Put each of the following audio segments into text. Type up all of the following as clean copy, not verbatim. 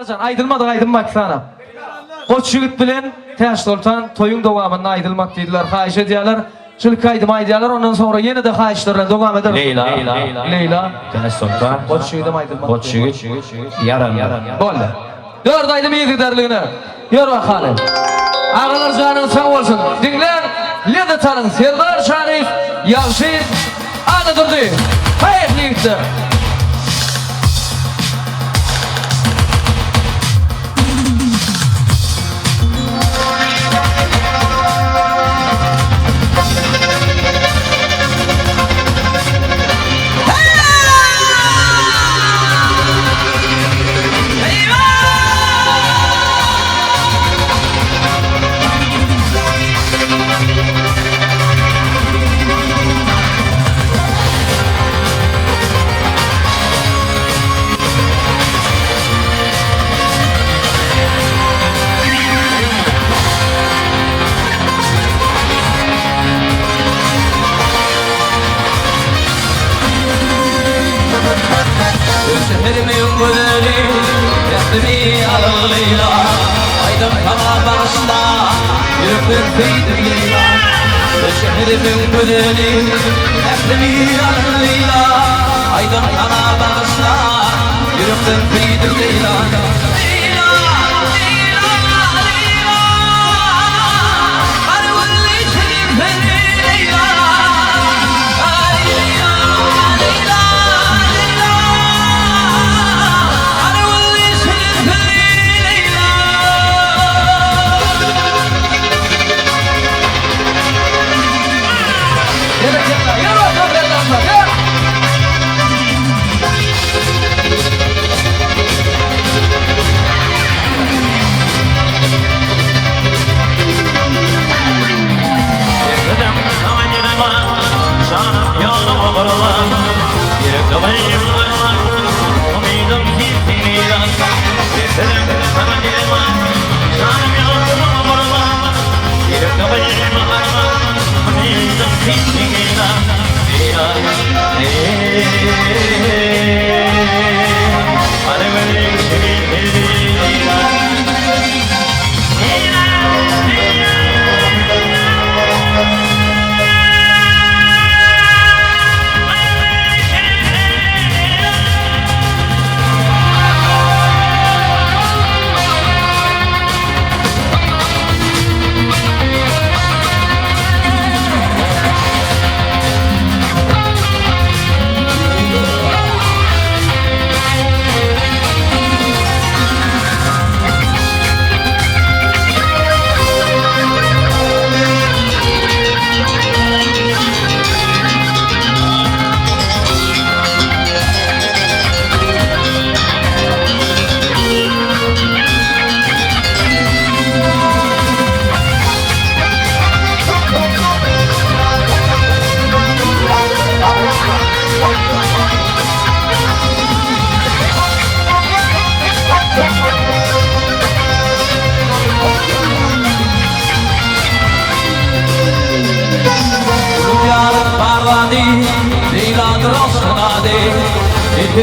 Marjan aydılmak sana. Koç yigit bilen Taş Sultan toyun dowamında aydılmak diýdiler. Haýyş edýärler. Şol kaydım aýdýarlar, ondan sonra ýene de haýyşlarla dowam eder. Leyla. Taş Sultan. Koç yigitim aydılmak. Koç yigit. Yaran. Boldy. Dört aýdym ýigitlerligine. Ýör bakalım. Ağalar canın sağ olsun. Dinlen. Lede tanın. Serdar Şarif. Yavşin. Ana durdu. Hayırlı yigitler. Şehrimin güzeli, resmi alılıyla Aydın kana başla, yürüpün feydim leyla Şehrimin güzeli, resmi alılıyla Aydın kana başla, yürüpün feydim leyla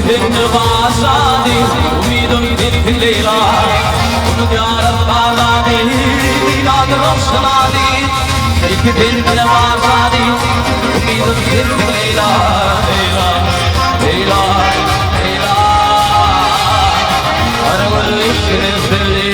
Din vasadi umidum din leyla Unu diyarım bağladi Dilad rosnadi din vasadi umidum din leyla Leyla, Leyla, Leyla Aragul işiniz